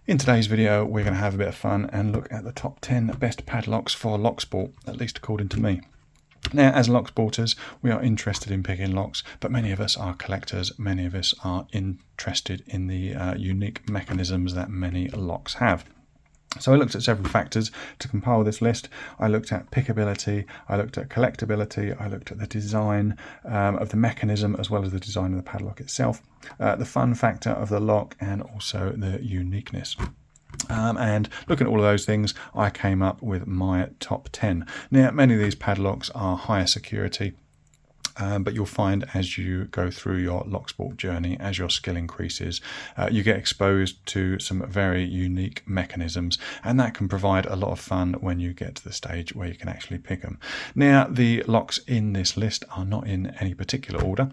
In today's video, we're going to have a bit of fun and look at the top 10 best padlocks for Locksport, at least according to me. Now, as Locksporters, we are interested in picking locks, but many of us are collectors. Many of us are interested in the unique mechanisms that many locks have. So I looked at several factors to compile this list. I looked at pickability, I looked at collectability, I looked at the design of the mechanism as well as the design of the padlock itself, the fun factor of the lock, and also the uniqueness. And looking at all of those things, I came up with my top 10. Now, many of these padlocks are higher security, but you'll find as you go through your Locksport journey, as your skill increases, you get exposed to some very unique mechanisms, and that can provide a lot of fun when you get to the stage where you can actually pick them. Now, the locks in this list are not in any particular order,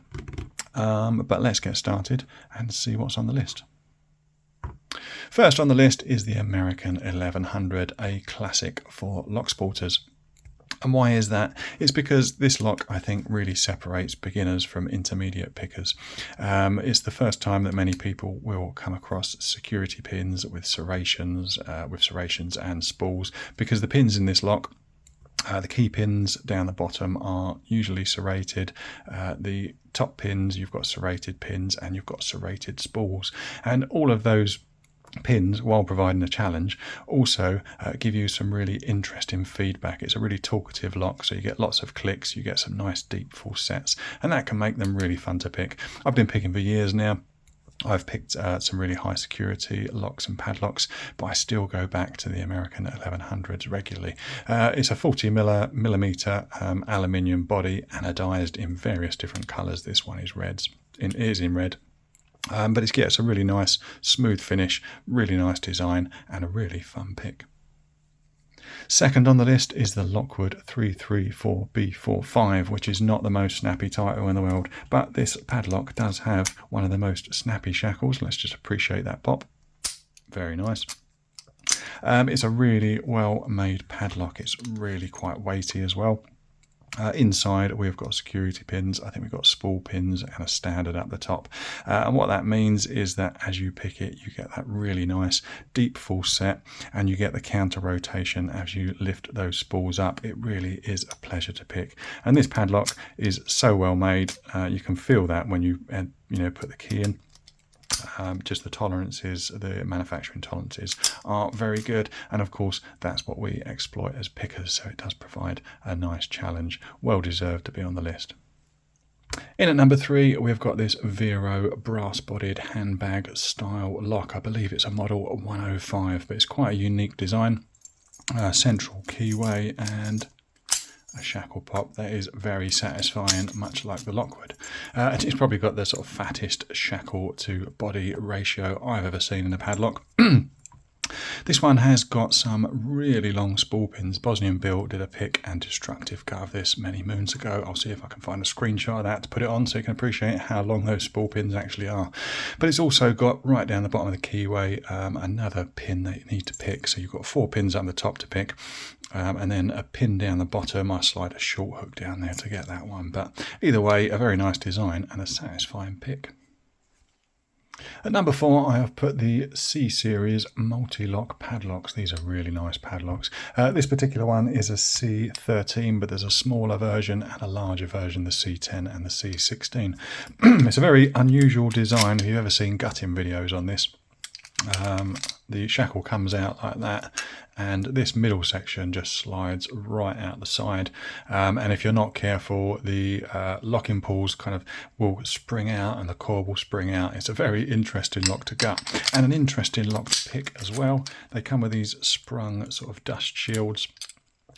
but let's get started and see what's on the list. First on the list is the American 1100, a classic for Locksporters. And why is that? It's because this lock, I think, really separates beginners from intermediate pickers. It's the first time that many people will come across security pins with serrations and spools, because the pins in this lock, the key pins down the bottom, are usually serrated. The top pins, you've got serrated pins and you've got serrated spools. And all of those pins, while providing a challenge, also give you some really interesting feedback. It's a really talkative lock, so you get lots of clicks, you get some nice deep full sets, and that can make them really fun to pick. I've been picking for years now. I've picked some really high security locks and padlocks, but I still go back to the American 1100s regularly. It's a 40 millimeter aluminium body, anodized in various different colours. This one is in red. But it gets a really nice smooth finish, really nice design, and a really fun pick. Second on the list is the Lockwood 334B45, which is not the most snappy title in the world, but this padlock does have one of the most snappy shackles. Let's just appreciate that pop. Very nice. It's a really well made padlock. It's really quite weighty as well. Inside we've got security pins. I think we've got spool pins and a standard up the top, and what that means is that as you pick it, you get that really nice deep full set, and you get the counter rotation as you lift those spools up. It really is a pleasure to pick, and this padlock is so well made. You can feel that when you put the key in. Just the tolerances, the manufacturing tolerances are very good, and of course that's what we exploit as pickers, so it does provide a nice challenge. Well deserved to be on the list. In at number 3, we've got this Vero brass-bodied handbag style lock. I believe it's a model 105, but it's quite a unique design. Central keyway and a shackle pop that is very satisfying, much like the Lockwood. And it's probably got the sort of fattest shackle to body ratio I've ever seen in a padlock. This one has got some really long spool pins. Bosnian Bill did a pick and destructive cut of this many moons ago. I'll see if I can find a screenshot of that to put it on so you can appreciate how long those spool pins actually are. But it's also got right down the bottom of the keyway another pin that you need to pick. So you've got 4 pins on the top to pick. And then a pin down the bottom. I slide a short hook down there to get that one. But either way, a very nice design and a satisfying pick. At number 4, I have put the C-Series multi-lock padlocks. These are really nice padlocks. This particular one is a C13, but there's a smaller version and a larger version, the C10 and the C16. It's a very unusual design. If you've ever seen gutting videos on this, the shackle comes out like that, and this middle section just slides right out the side, and if you're not careful, the locking pulls kind of will spring out and the core will spring out. It's a very interesting lock to gut and an interesting lock to pick as well. They come with these sprung sort of dust shields,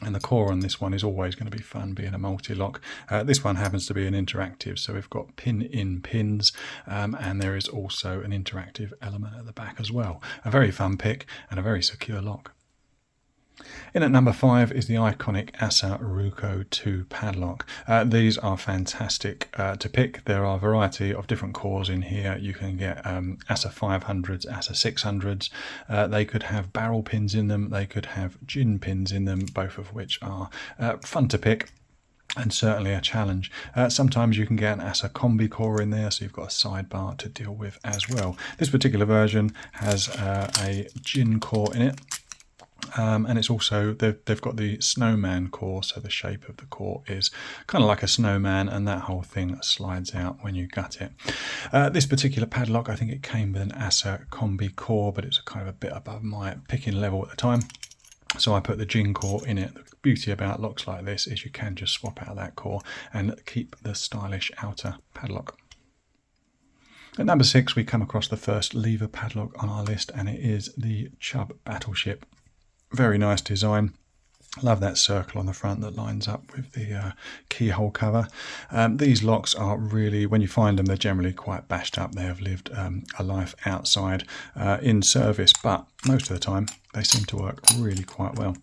and the core on this one is always going to be fun, being a multi-lock. This one happens to be an interactive, so we've got pin-in pins, and there is also an interactive element at the back as well. A very fun pick and a very secure lock. In at number 5 is the iconic ASA Ruko 2 padlock. These are fantastic to pick. There are a variety of different cores in here. You can get ASA 500s, ASA 600s. They could have barrel pins in them. They could have gin pins in them, both of which are fun to pick. and certainly a challenge. Sometimes you can get an ASA combi core in there, so you've got a sidebar to deal with as well. This particular version has a gin core in it. And it's also, they've got the snowman core, so the shape of the core is kind of like a snowman, and that whole thing slides out when you gut it. This particular padlock, I think it came with an ASA combi core, but it's kind of a bit above my picking level at the time, so I put the gin core in it. The beauty about locks like this is you can just swap out that core and keep the stylish outer padlock. At number 6, we come across the first lever padlock on our list, and it is the Chubb Battleship. Very nice design. Love that circle on the front that lines up with the keyhole cover. These locks are really, when you find them, they're generally quite bashed up. They have lived a life outside in service, but most of the time they seem to work really quite well.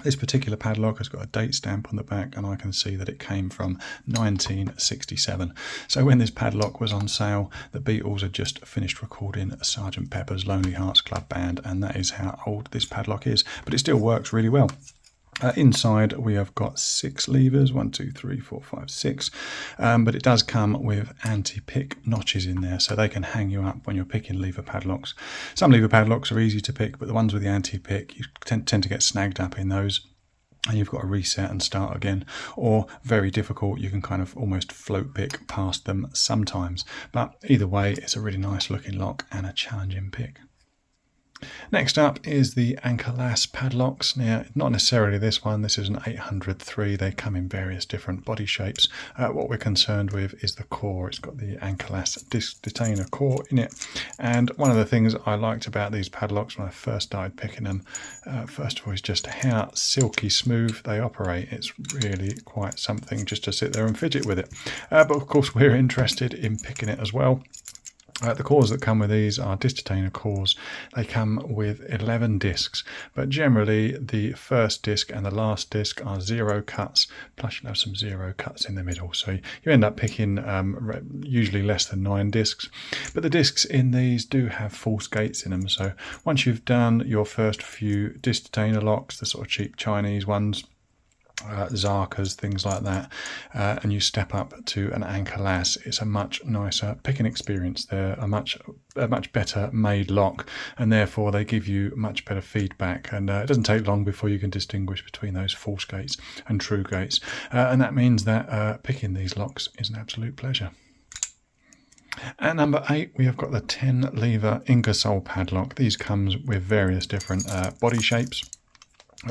This particular padlock has got a date stamp on the back, and I can see that it came from 1967. So when this padlock was on sale, the Beatles had just finished recording Sgt. Pepper's Lonely Hearts Club Band, and that is how old this padlock is, but it still works really well. Inside we have got 6 levers, 1, 2, 3, 4, 5, 6, but it does come with anti-pick notches in there, so they can hang you up when you're picking lever padlocks. Some lever padlocks are easy to pick, but the ones with the anti-pick, you tend to get snagged up in those, and you've got to reset and start again. Or very difficult, you can kind of almost float pick past them sometimes, but either way it's a really nice looking lock and a challenging pick. Next up is the Ancholas padlocks. Now, not necessarily this one, this is an 803, they come in various different body shapes. What we're concerned with is the core. It's got the Ancholas disc detainer core in it, and one of the things I liked about these padlocks when I first started picking them, first of all, is just how silky smooth they operate. It's really quite something just to sit there and fidget with it, but of course we're interested in picking it as well. The cores that come with these are disc detainer cores. They come with 11 discs, but generally the first disc and the last disc are 0 cuts, plus you'll have some 0 cuts in the middle. So you end up picking usually less than 9 discs. But the discs in these do have false gates in them. So once you've done your first few disc detainer locks, the sort of cheap Chinese ones, Zarkas, things like that, and you step up to an Ancholas, it's a much nicer picking experience. They're a much better made lock, and therefore they give you much better feedback, and it doesn't take long before you can distinguish between those false gates and true gates, and that means that picking these locks is an absolute pleasure. At number 8, we have got the 10 lever Inor Soulpad lock. These comes with various different body shapes.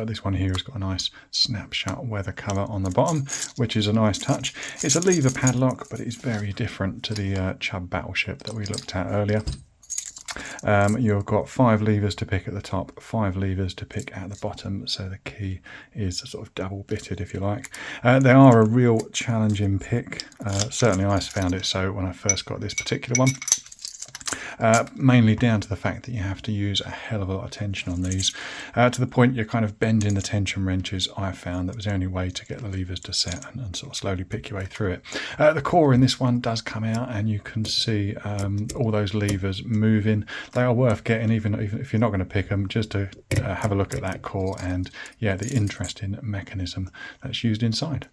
This one here has got a nice snapshot weather cover on the bottom, which is a nice touch. It's a lever padlock, but it's very different to the Chubb Battleship that we looked at earlier. You've got 5 levers to pick at the top, 5 levers to pick at the bottom, so the key is sort of double bitted, if you like. They are a real challenging pick. Certainly I found it so when I first got this particular one. Mainly down to the fact that you have to use a hell of a lot of tension on these, to the point you're kind of bending the tension wrenches. I found that was the only way to get the levers to set and sort of slowly pick your way through it. The core in this one does come out, and you can see all those levers moving. They are worth getting, even if you're not going to pick them, just to have a look at that core and the interesting mechanism that's used inside.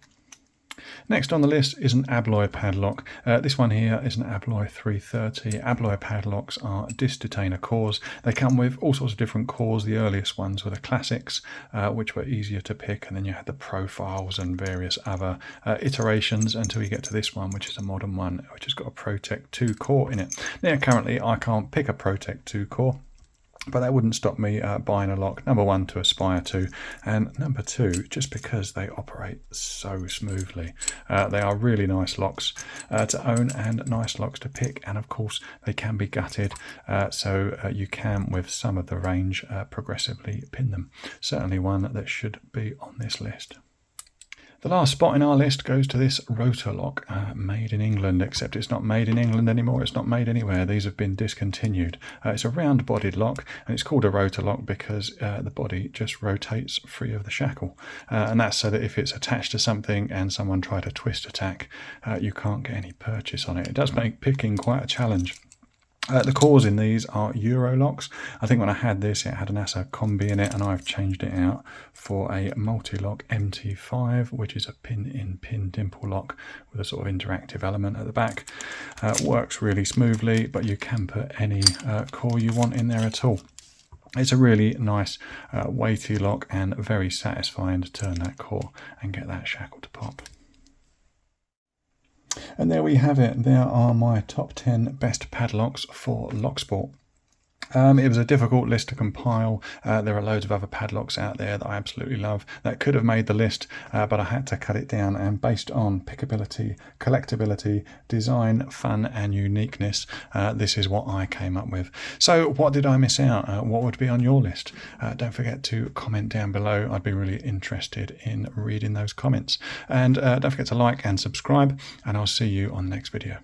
Next on the list is an Ablo padlock. This one here is an Ablo 330. Ablo padlocks are disc detainer cores. They come with all sorts of different cores. The earliest ones were the classics, which were easier to pick, and then you had the profiles and various other iterations until you get to this one, which is a modern one, which has got a Protect 2 core in it. Now currently I can't pick a Protect 2 core, but that wouldn't stop me buying a lock, number 1, to aspire to, and number 2, just because they operate so smoothly. They are really nice locks to own and nice locks to pick, and of course they can be gutted, so you can, with some of the range, progressively pin them. Certainly one that should be on this list. The last spot in our list goes to this Rotoloc, made in England, except it's not made in England anymore, it's not made anywhere. These have been discontinued. It's a round-bodied lock, and it's called a Rotoloc because the body just rotates free of the shackle. And that's so that if it's attached to something and someone tried a twist attack, you can't get any purchase on it. It does make picking quite a challenge. The cores in these are Eurolocks. I think when I had this, it had an ASA combi in it, and I've changed it out for a multi-lock MT5, which is a pin-in-pin dimple lock with a sort of interactive element at the back. Works really smoothly, but you can put any core you want in there at all. It's a really nice weighty lock and very satisfying to turn that core and get that shackle to pop. And there we have it. There are my top 10 best padlocks for Locksport. It was a difficult list to compile. There are loads of other padlocks out there that I absolutely love that could have made the list, but I had to cut it down, and based on pickability, collectability, design, fun and uniqueness, this is what I came up with. So what did I miss out? What would be on your list? Don't forget to comment down below. I'd be really interested in reading those comments. And don't forget to like and subscribe, and I'll see you on the next video.